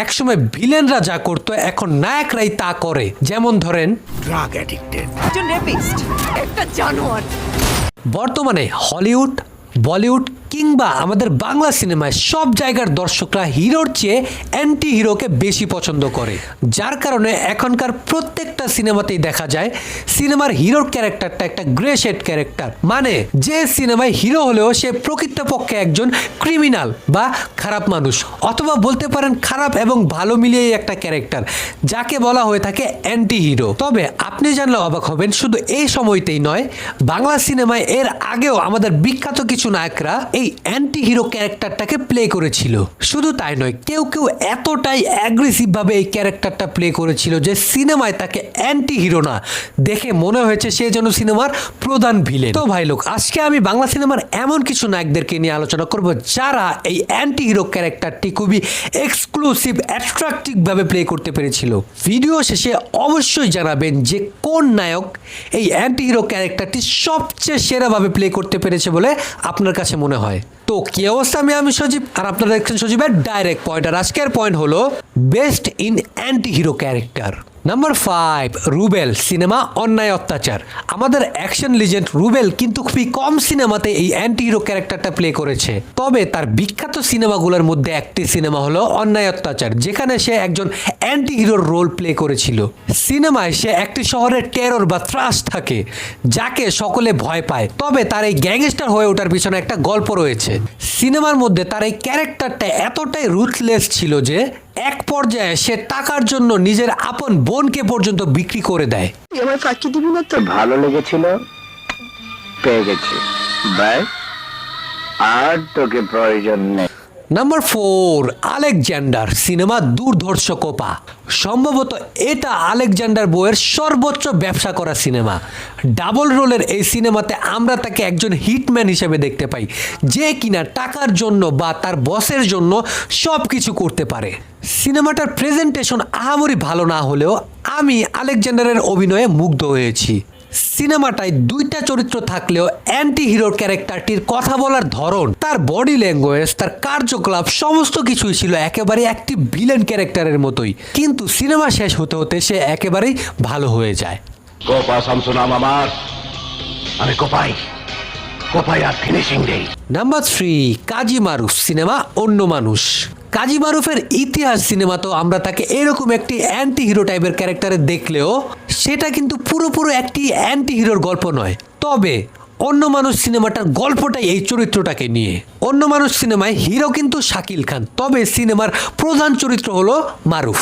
একসময় ভিলেনরা যা করতো এখন নায়করাই তা করে, যেমন ধরেন ড্রাগ অ্যাডিক্টেড, একজন রেপিস্ট, একটা জানোয়ার। বর্তমানে হলিউড, বলিউড কিংবা আমাদের বাংলা সিনেমায় সব জায়গার দর্শকরা হিরোর চেয়ে অ্যান্টি হিরোকে বেশি পছন্দ করে, যার কারণে এখনকার প্রত্যেকটা সিনেমাতেই দেখা যায় সিনেমার হিরোর ক্যারেক্টারটা একটা গ্রে শেড ক্যারেক্টার, মানে যে সিনেমায় হিরো হলেও সে প্রকৃতপক্ষে একজন ক্রিমিনাল বা খারাপ মানুষ, অথবা বলতে পারেন খারাপ এবং ভালো মিলিয়ে একটা ক্যারেক্টার, যাকে বলা হয়ে থাকে অ্যান্টি হিরো। তবে আপনি জানলে অবাক হবেন, শুধু এই সময়তেই নয়, বাংলা সিনেমায় এর আগেও আমাদের বিখ্যাত কিছু নায়করা এই অ্যান্টি হিরো ক্যারেক্টারটাকে প্লে করেছিল। শুধু তাই নয়, কেউ কেউ এতটাই অ্যাগ্রেসিভ ভাবে এই ক্যারেক্টারটা প্লে করেছিল যে সিনেমায় তাকে অ্যান্টি হিরো না দেখে মনে হয়েছে সে যেন সিনেমার প্রধান ভিলেন। তো ভাই লোক, আজকে আমি বাংলা সিনেমার এমন কিছু নায়কদেরকে নিয়ে আলোচনা করব যারা এই অ্যান্টি হিরো ক্যারেক্টারটি খুবই এক্সক্লুসিভ, অ্যাট্রাকটিভ ভাবে প্লে করতে পেরেছিল। ভিডিও শেষে অবশ্যই জানাবেন যে কোন নায়ক এই অ্যান্টি হিরো ক্যারেক্টারটি সবচেয়ে সেরাভাবে প্লে করতে পেরেছে বলে আপনার কাছে মনে হয়। তো কি অবস্থা, আমি সজীব আর আপনারা দেখছেন সজীবের ডাইরেক্ট পয়েন্ট। আর আজকের পয়েন্ট হলো best in anti hero character. Number 5, Rubel, cinema অন্যায় অত্যাচার। আমাদের অ্যাকশন লিজেন্ড রুবেল কিন্তু খুবই কম সিনেমাতে এই অ্যান্টি হিরো ক্যারেক্টারটা প্লে করেছে, তবে তার বিখ্যাত সিনেমাগুলোর মধ্যে একটি সিনেমা হলো অন্যায় অত্যাচার, যেখানে সে একজন অ্যান্টি হিরোর রোল প্লে করেছিল। সিনেমায় সে একটি শহরের টেরর বা ত্রাস থাকে যাকে সকলে ভয় পায়, তবে তার এই গ্যাংস্টার হয়ে ওঠার পিছনে একটা গল্প রয়েছে। সিনেমার মধ্যে তার এই ক্যারেক্টারটা এতটাই রুথলেস ছিল যে এক পর্যায়ে সে টাকার জন্য নিজের আপন বোনকে পর্যন্ত বিক্রি করে দেয়। আমার ফাঁকি দিবি না তো? ভালো লেগেছিল, পেয়ে গেছি, বাই, আর তোকে প্রয়োজন নেই। নাম্বার 4, আলেকজান্ডার, সিনেমা দুর্ধর্ষ কোপা। সম্ভবত এটা আলেকজান্ডার বইয়ের সর্বোচ্চ ব্যবসা করা সিনেমা। ডাবল রোলের এই সিনেমাতে আমরা তাকে একজন হিটম্যান হিসেবে দেখতে পাই, যে কিনা টাকার জন্য বা তার বসের জন্য সব কিছু করতে পারে। সিনেমাটার প্রেজেন্টেশন আহামরি ভালো না হলেও আমি আলেকজান্ডারের অভিনয়ে মুগ্ধ হয়েছি। সিনেমাটায় দুইটা চরিত্র থাকলেও অ্যান্টি হিরোর ক্যারেক্টারটির কথা বলার ধরন, তার বডি ল্যাঙ্গুয়েজ, তার কার্যকলাপ সমস্ত কিছুই ছিল একেবারে একটি ভিলেন ক্যারেক্টারের মতোই, কিন্তু সিনেমা শেষ হতে হতে সে একেবারেই ভালো হয়ে যায়। কোপা শামসু নাম আমার, আমি কোপাই, কোপাই আর ফিনিশিং দেই। নাম্বার 3, কাজী মারুফ, সিনেমা অন্য মানুষ। কাজী মারুফের ইতিহাস সিনেমাতেও আমরা তাকে এরকম একটি অ্যান্টি হিরো টাইপের ক্যারেক্টারে দেখলেও সেটা কিন্তু পুরোপুরি একটি অ্যান্টি হিরোর গল্প নয়। তবে অন্য মানুষ সিনেমাটার গল্পটাই এই চরিত্রটাকে নিয়ে। অন্য মানুষ সিনেমায় হিরো কিন্তু শাকিল খান, তবে সিনেমার প্রধান চরিত্র হলো মারুফ,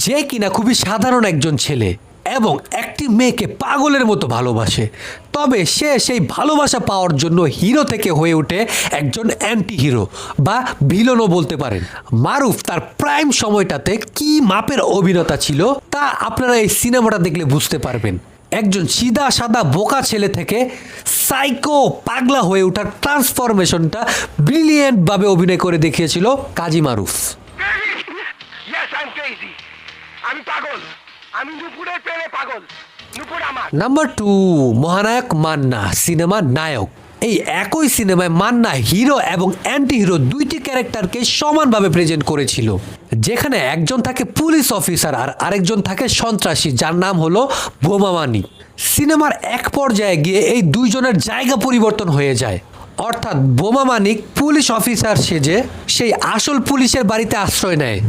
যে কিনা খুবই সাধারণ একজন ছেলে এবং একটি মেয়েকে পাগলের মতো ভালোবাসে। তবে সে সেই ভালোবাসা পাওয়ার জন্য হিরো থেকে হয়ে ওঠে একজন অ্যান্টি হিরো বা ভিলনও বলতে পারেন। মারুফ তার প্রাইম সময়টাতে কি মাপের অভিনেতা ছিল তা আপনারা এই সিনেমাটা দেখলে বুঝতে পারবেন। একজন সিধা সাদা বোকা ছেলে থেকে সাইকো পাগলা হয়ে ওঠার ট্রান্সফরমেশনটা ব্রিলিয়েন্ট ভাবে অভিনয় করে দেখিয়েছিল কাজী মারুফ। আমি পাগল, আমি নুপুরের প্রেমে পাগল, নুপুর আমার। নাম্বার 2, মহানায়ক মান্না, সিনেমা নায়ক। এই একই সিনেমায় মান্না হিরো এবং অ্যান্টি হিরো দুইটি ক্যারেক্টারকে সমানভাবে প্রেজেন্ট করেছিল, যেখানে একজন থাকে পুলিশ অফিসার আর আরেকজন থাকে সন্ত্রাসী, যার নাম হলো বোমা মানিক। সিনেমার এক পর্যায়ে গিয়ে এই দুইজনের জায়গা পরিবর্তন হয়ে যায়, অর্থাৎ বোমা মানিক পুলিশ অফিসার সেজে সেই আসল পুলিশের বাড়িতে আশ্রয় নেয়।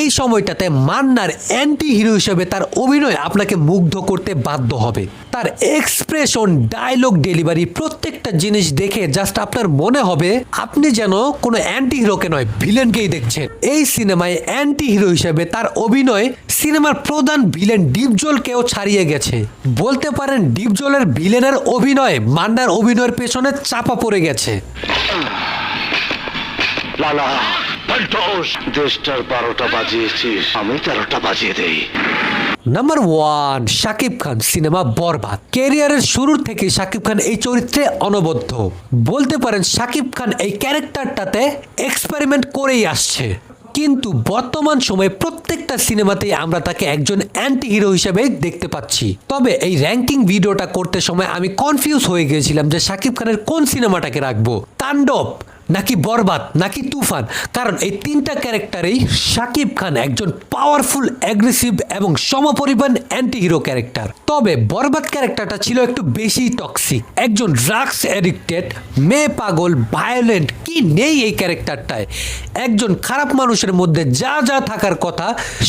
এই সময়টাতে মান্নার অ্যান্টি হিরো হিসেবে তার অভিনয় আপনাকে মুগ্ধ করতে বাধ্য হবে। তার এক্সপ্রেশন, ডায়লগ ডেলিভারি, প্রত্যেকটা জিনিস দেখে জাস্ট আপনার মনে হবে আপনি যেন কোনো অ্যান্টি হিরোকে নয় ভিলেনকেই দেখছেন। এই সিনেমায় অ্যান্টি হিরো হিসেবে তার অভিনয় সিনেমার প্রধান ভিলেন ডিপজলকেও ছাড়িয়ে গেছে। বলতে পারেন ডিপজলের ভিলেনের অভিনয় মান্নার অভিনয়ের পেছনে চাপা পড়ে গেছে। লালা পাল্টোস, দেশটার 12টা বাজিয়েছিস, আমি 13টা বাজিয়ে দেই। নাম্বার 1, শাকিব খান, সিনেমা বরবাদ। ক্যারিয়ারের শুরুর থেকে শাকিব খান এই চরিত্রে অনবদ্য। বলতে পারেন শাকিব খান এই ক্যারেক্টারটাতে এক্সপেরিমেন্ট করেই আসছে, কিন্তু বর্তমান সময়ে প্রত্যেকটা সিনেমাতেই আমরা তাকে একজন অ্যান্টি হিরো হিসেবে দেখতে পাচ্ছি। তবে এই র্যাঙ্কিং ভিডিওটা করতে সময় আমি কনফিউজ হয়ে গিয়েছিলাম যে শাকিব খানের কোন সিনেমাটাকে রাখবো, তাণ্ডব নাকি বরবাদ নাকি তুফান, কারণ এই তিনটা ক্যারেক্টারেই শাকিব খান একজন পাওয়ারফুল, অ্যাগ্রেসিভ এবং সমপরিমাণ অ্যান্টি হিরো ক্যারেক্টার। তবে বরবাদ ক্যারেক্টারটা ছিল একটু বেশি টক্সিক, একজন ড্রাগস অ্যাডিক্টেড, মেয়ে পাগল, ভায়োলেন্ট, কি নেই এই ক্যারেক্টারটায়। একজন খারাপ মানুষের মধ্যে যা যা থাকার কথা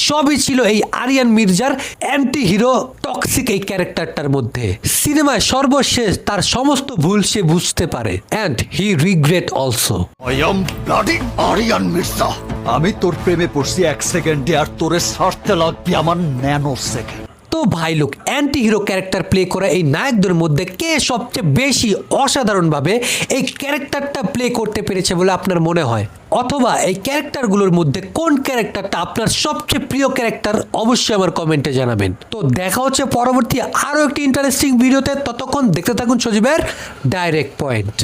সবই ছিল এই আরিয়ান মির্জার অ্যান্টি হিরো টক্সিক এই ক্যারেক্টারটার মধ্যে। সিনেমায় সর্বশেষ তার সমস্ত ভুল সে বুঝতে পারে, and he regret also. I am bloody Aryan Mirza. আমি তোর প্রেমে পড়ছি 1 সেকেন্ডে, আর তোরে ছাড়তে লাগবে আমার ন্যানো সেকেন্ড। তো ভাই লোক, অ্যান্টি হিরো ক্যারেক্টার প্লে করা এই নায়কদের মধ্যে কে সবচেয়ে বেশি অসাধারণভাবে এই ক্যারেক্টারটা প্লে করতে পেরেছে বলে আপনার মনে হয়? অথবা এই ক্যারেক্টারগুলোর মধ্যে কোন ক্যারেক্টারটা আপনার সবচেয়ে প্রিয় ক্যারেক্টার, অবশ্যই আমার কমেন্টে জানাবেন। তো দেখা হচ্ছে পরবর্তী আরও একটি ইন্টারেস্টিং ভিডিওতে। ততক্ষণ দেখতে থাকুন সজীবের ডাইরেক্ট পয়েন্ট।